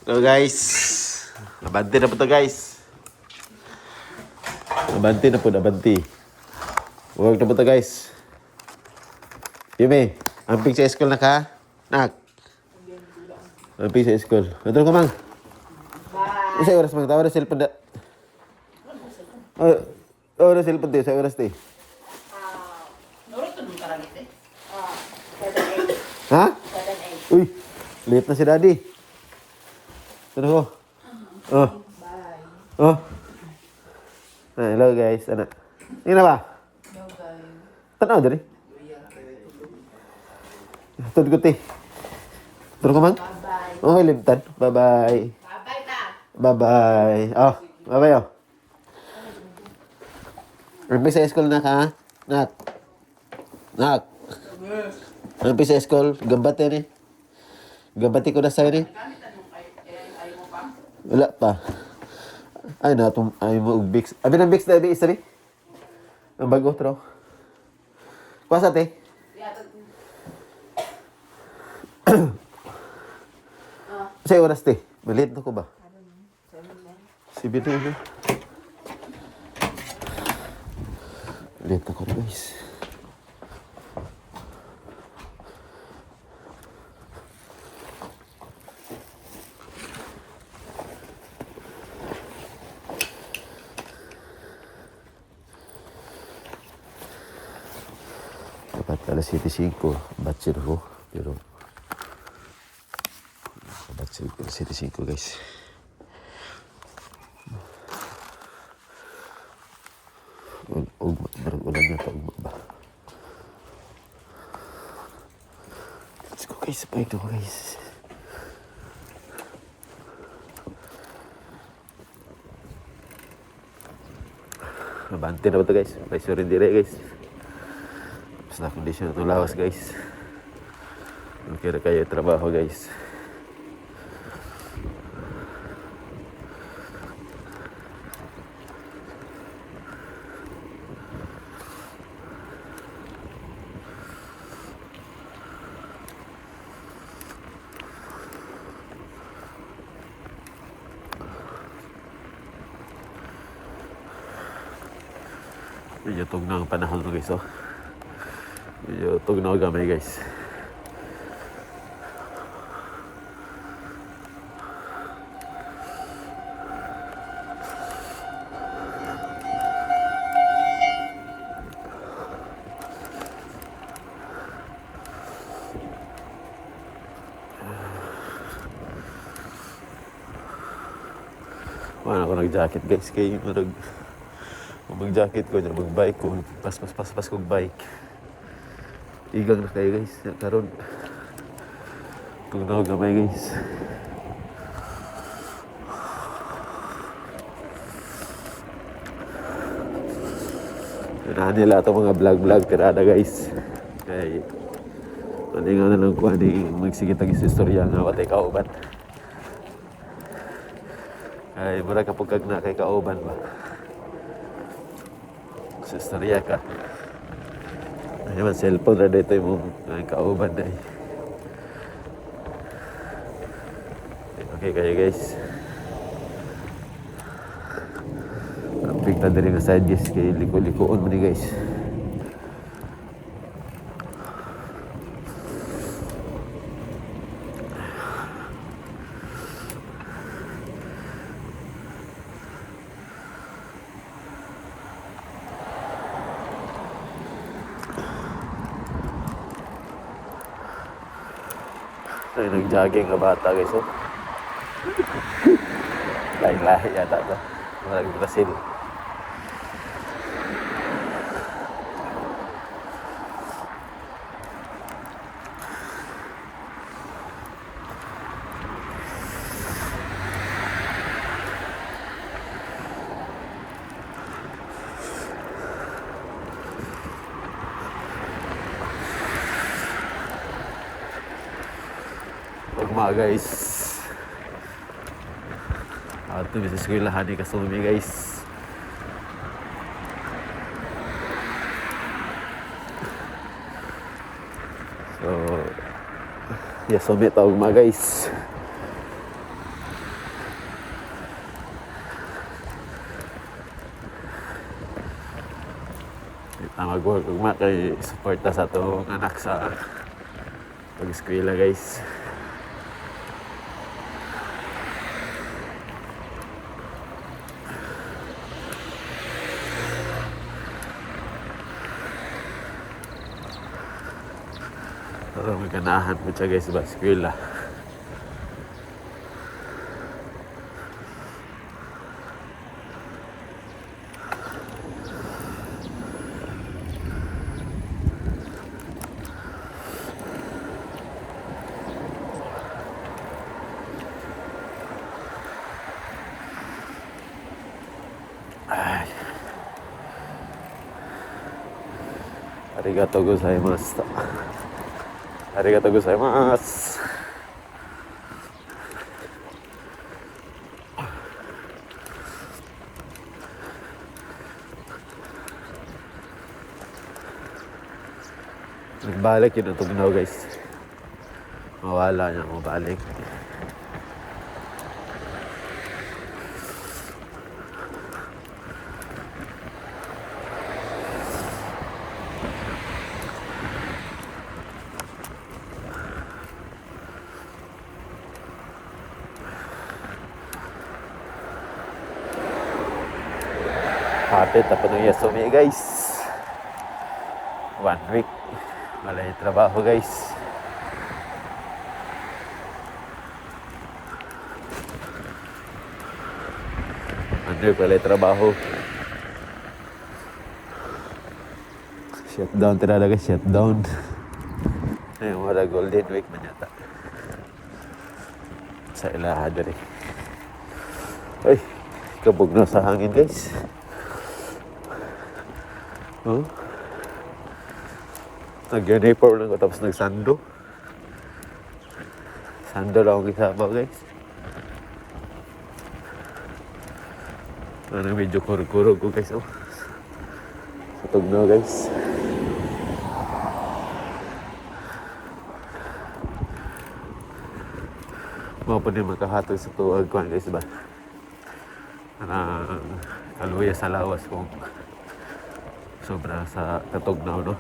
Hello guys. Nabanti na po to guys. Nabanti na po, nabanti. Huwag na po to guys. Yume, amping sa school na ka? Nak. Amping sa school. Matulog ka mang. Bye. Isa oras mang tawa na cellphone da. Oh, na cellphone tayo. Sa oras tayo. Nurut to dun karangit eh. Ha? Uy, late na si daddy. Ano ko? Oh. Bye. Oh. Hello guys. Ano? Ini na ba? No guys. Tanaw dari. Tudgo ti. Turun ka mang? Bye-bye. Oh, limtan. Bye-bye. Bye-bye ta. Bye-bye. Oh, bye-bye oh. Rampi sa school na ka? Nak. Nak. Rampi sa school. Gambate ni. Gambati ko na sa'yo ni. Wala pa. Ay na, ay mo Bix. Abi ng Bix na isa ni. Ang bago, tro. Kwasa te. Sa oras te. Malit na ko ba? Si Bito na. Malit na ko guys. Dapat alas 7:05, batcher ko. Pero batcher ko alas 7:05 guys. Barang ulan na ito, ba? Let's go guys, bike na guys. Nabante na ba ito guys? Pressure rin dire guys. Basta kondisyon ito lawas guys. Kira kayo trabaho guys. Medyo tugnaw ang panahon to guys oh. Medyo tugnaw gamay guys. Wala ako nag-jacket guys kay mag-jacket ko, mag-bike ko, pas kong bike. Igang na kayo guys, karon tugnaw gamay guys. Tirahan nila ito mga vlog tirada guys. Kaya nga na lang kung ano yung magsigitag sa istorya nga watay kauban. Ay, mura kapag kag na kay kauban ba? Sa istorya ka. Ay, man, cellphone na dito yung kauban na eh. Okay kayo guys. Kapig na din nga side guys, kay liko-likoon mo ni guys. Ay, nag-jogging na bata guys oh. Lahi-lahi yata ito. Mga Brazil. Mga guys. Ito bisa eskwelahan ni Kasumi guys. So, ya submit tawag mga guys. mag-work ugma kay suporta sa atong anak sa pag-eskwela guys. Pero may ganahan po siya guys sa eskwela. Ay. Arigato gozaimasu. Arigato gozaimasu. Nagbalik yun ang tugnaw guys. Mawala niya mabalik. Hapit na po ng Yasumi guys. 1 week. Malay trabaho guys. Malay trabaho. Shutdown talaga, shutdown. Ayun, wala golden week man yata. Sa ilaha dali. Ay, kabog na sa hangin guys. Oh. Nag-uniform lang ko tapos nagsando. Sando lang akong isabaw guys. Ano, medyo kurog-kurog ko guys. Oh. Sa tugnaw guys. Mga po din makahatag sa tuwag ko guys ba? Kaluya sa lawas kung sobra sa katugnaw no.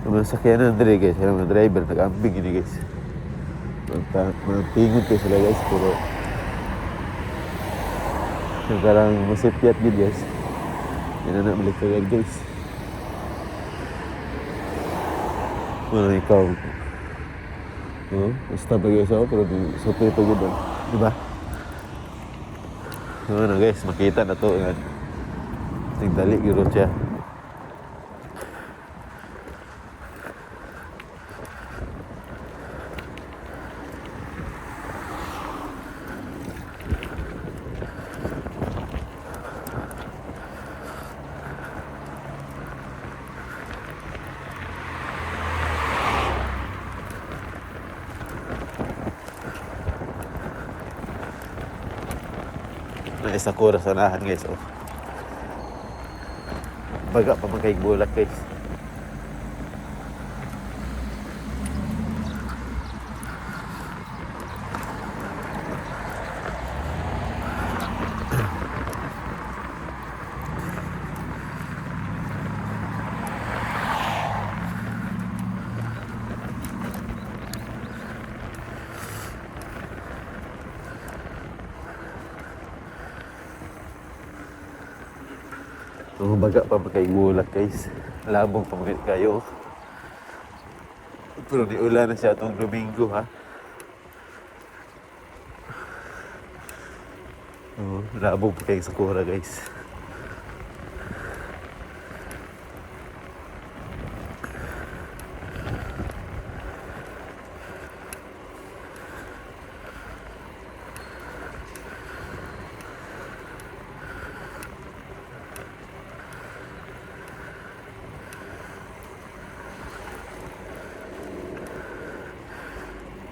Mga sakyanan dali guys, mga driver nag-ambing ini guys. Magpingon kayo sila guys, pero parang masipyat gid guys. Yan na balik kagad guys. Wala ikaw. Oh, basta pa guys ako, pero supir pa gid. Diba? Ano guys, makita na to. Tingdali giro siya. Na isa kura sa nahan guys. Oh. Baga pa man kayong bulak guys. Baga pa magkaigulat guys. Labong pa kayo. Pero di ulan na siya itong Domingo ha. Labong pa kayo sa kura guys.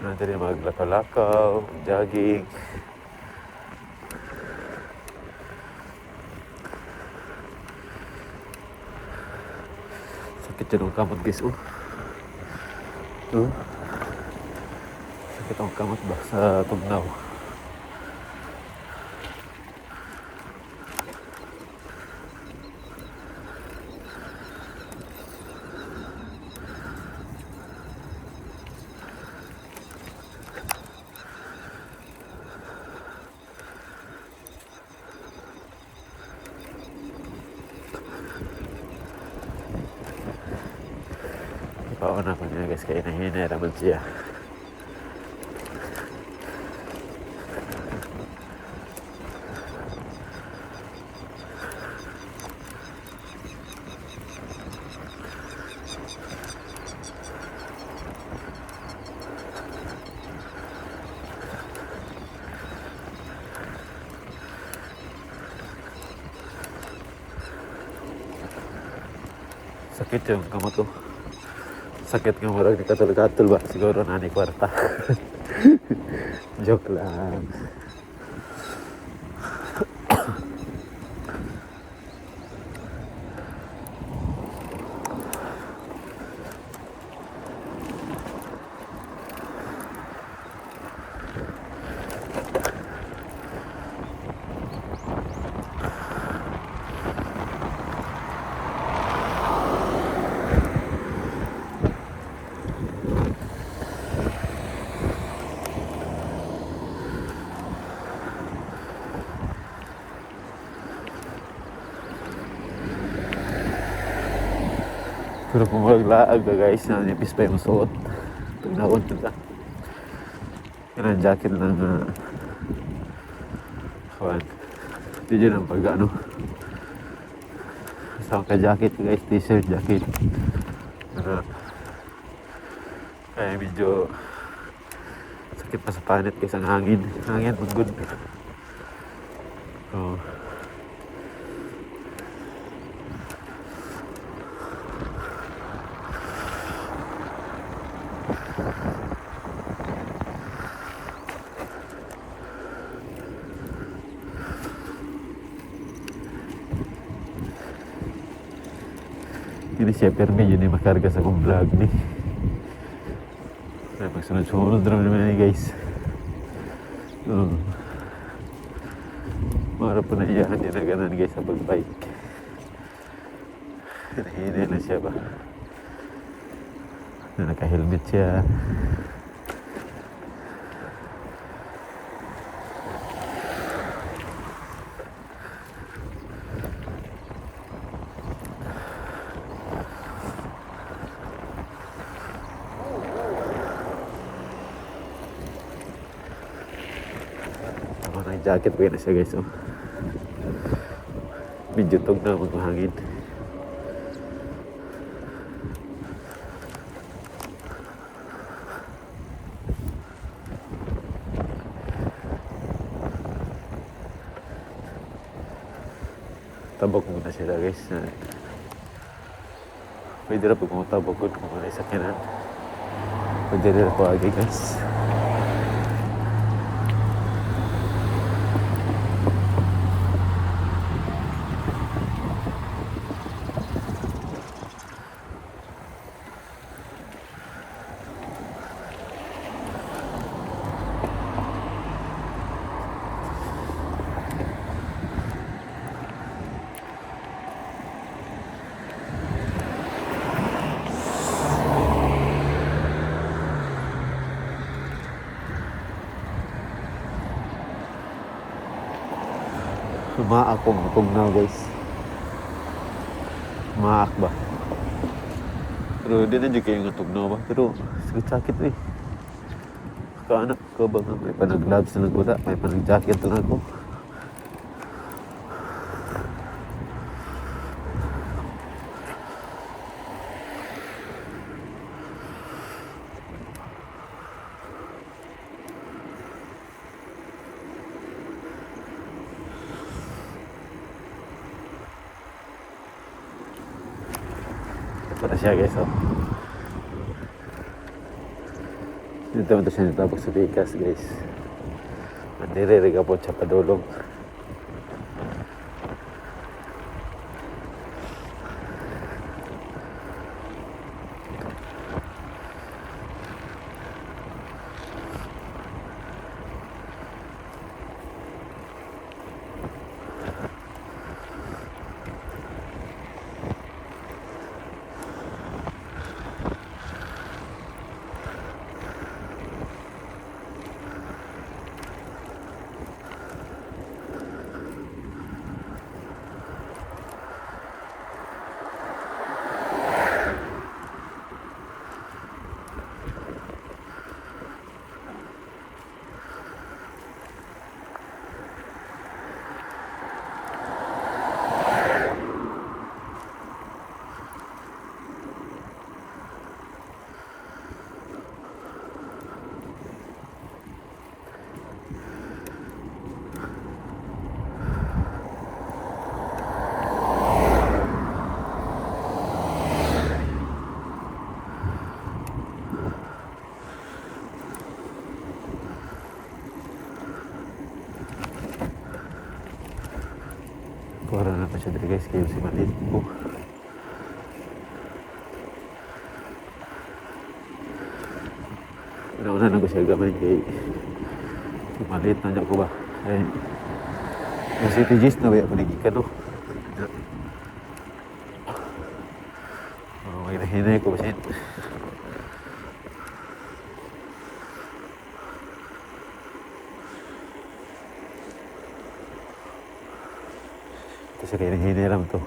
Nanti dia maglakaw-lakaw, jogging. Sakit dyan ang kamot guys, oh. Sakit ang kamot ba sa tugnaw. Pauna ko niya guys, kaya nahina naman siya. Sakit yung kamot ko. Sakit nga marag ni katul-katul ba? Siguro na ni kwarta. Joke lang. Pero kung maglaag ka guys, nanipis pa yung suot. Pag nakunod ka. Yan ang jacket ng kawan. Hindi dyan ang pag ano. Kasama ka jacket guys, t-shirt, jacket. Kaya medyo sakit pa sa panit kasi ang hangin. Hangin, good. So, ini siya permi yun makarga sa akong vlog ni. Ay, magsunod-sunod naman ni guys. Mara po na iyahan din na ganan guys sa pag-bike. Hinahinay na siya ba? Na naka-helmet siya. Jacket pa na siya guys, oh. Medyo tog na maghangin. Tabok muna sila guys. Pwede na po kung tabok ko kung wala sa kanan. Pwede na po agi guys. Maak kong tugnaw guys. Maak ba? Pero di na juga yung tugnaw ba? Pero sakit-sakit eh. Kaanak ko ba nga may panag-gloves na nagwala, may panag-jacket na ako. Ito na siya guys, oh. Dito naman siya natapos sa Pikas, guys. Nandiririga po siya padulong. Kuha na pa siya dito, guys, kayo si Malit po. Una-una na ko siya gamay kay si Malit na niya ko ba. Ay, yung City Gist na ba yung panigikan, no? May nahinay ko ba siya. Kasi kayo hiniram to.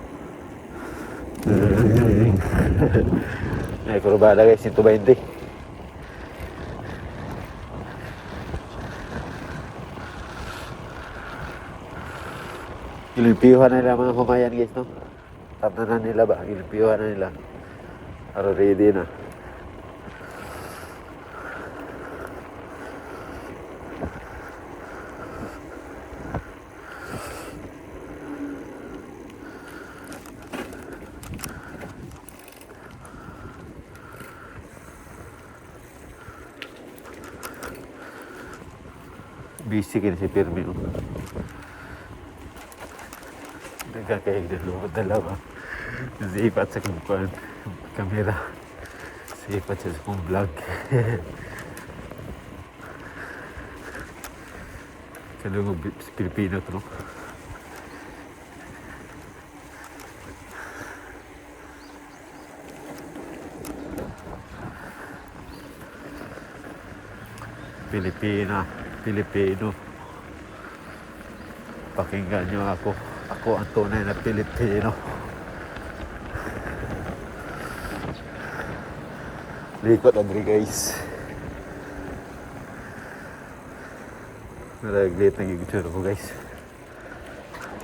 Ay, kurbada guys, 120. Ilimpiyuhan na nila mga kumayan guys, no? Tama na nila ba? Ilimpiyuhan na nila. Pero ready na. Busy kayo si Pirmi. Nagkakaig na lumot dalawa. Sipat sa kumpuan. Kamera. Sipat sa kong vlog. Kalungo Pilipino to. Pilipino. Pakinggan nyo ako. Ako ang tunay na Pilipino. Likot Andri guys. Naraglit na gigitsura ko guys.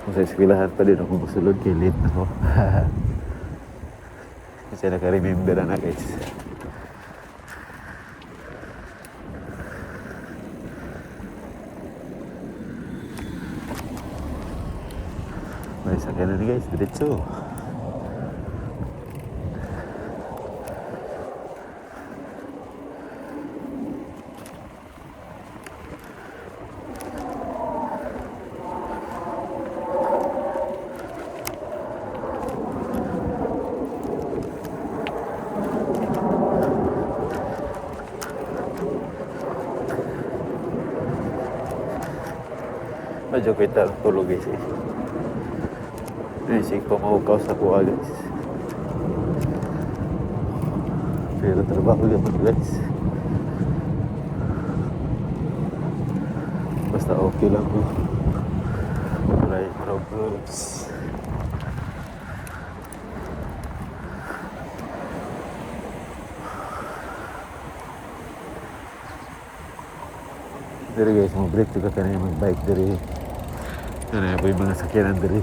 Kung sa eskwelahan pa din ako masulod kay late na ako. Kasi naka-remember na guys. May sakyan na guys, diretso. Medyo kita tulog guys eh. Isig pa mahukaw sa kuha guys. Pero trabaho naman guys. Basta okay lang po. Wala yung problems. Dari guys, mau break juga kan yung mag-bike dari. Ano yung mga sakyanan dari.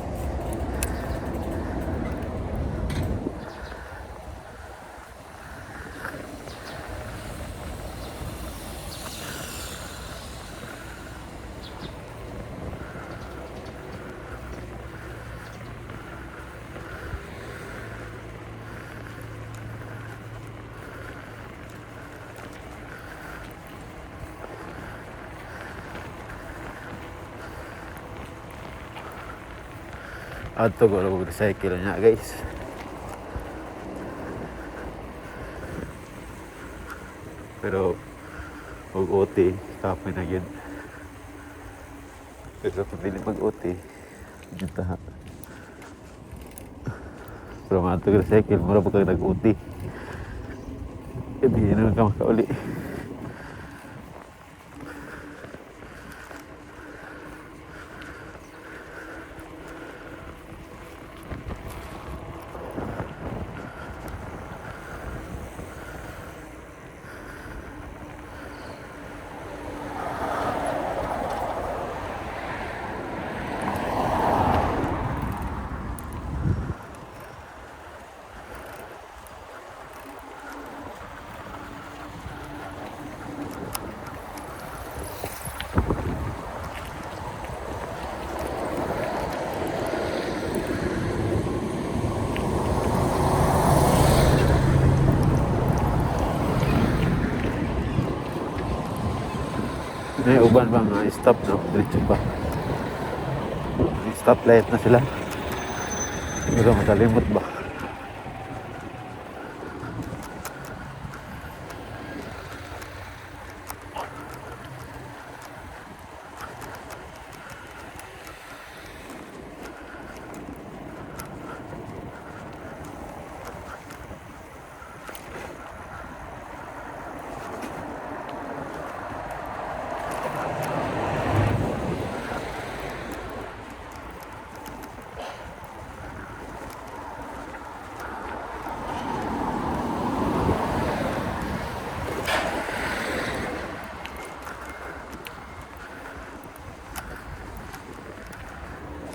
Ato ko lang recycle niya guys. Pero og OT kapoy na yun. Pero kung dili mag-OT, kita ha. Pero mga ito recycle, mura pa kang nag-OT. Hindi naman ka makauli. May uban ba nga stop na diretso pa. May stoplight na sila. Pero makalimot ba?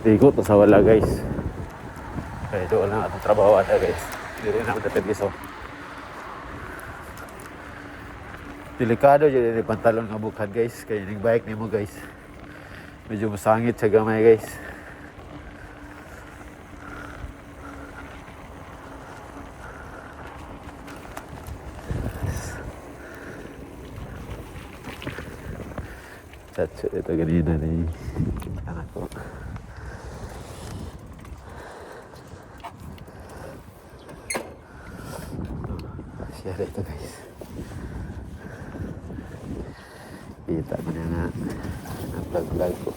Ikot sa wala guys. Kaya doon lang atong trabaho ada guys. Hindi rin ako dapat iso. Delikado dyan yung pantalon nga bukad guys. Kaya yung bike ni mo guys. Medyo masangit sa gamay guys. Chacho ito ganina na yung anak ko. Share ito guys. Kita mo na nga ang vlog ko.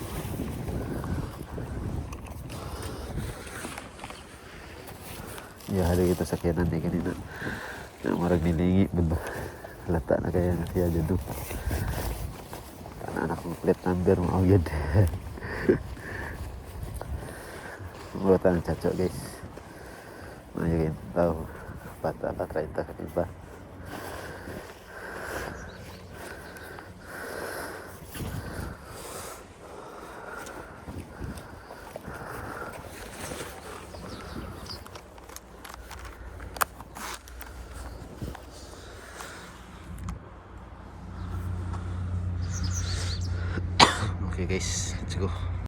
Yari kita sa kanan ni kanina. Na marag nilingi ba? Halata na kaya na siya dyan doon. Anak kong plate number mo agad. Buatan chacho guys. Mayroon tahu bata lah 30 ka iba. Okay guys, let's go.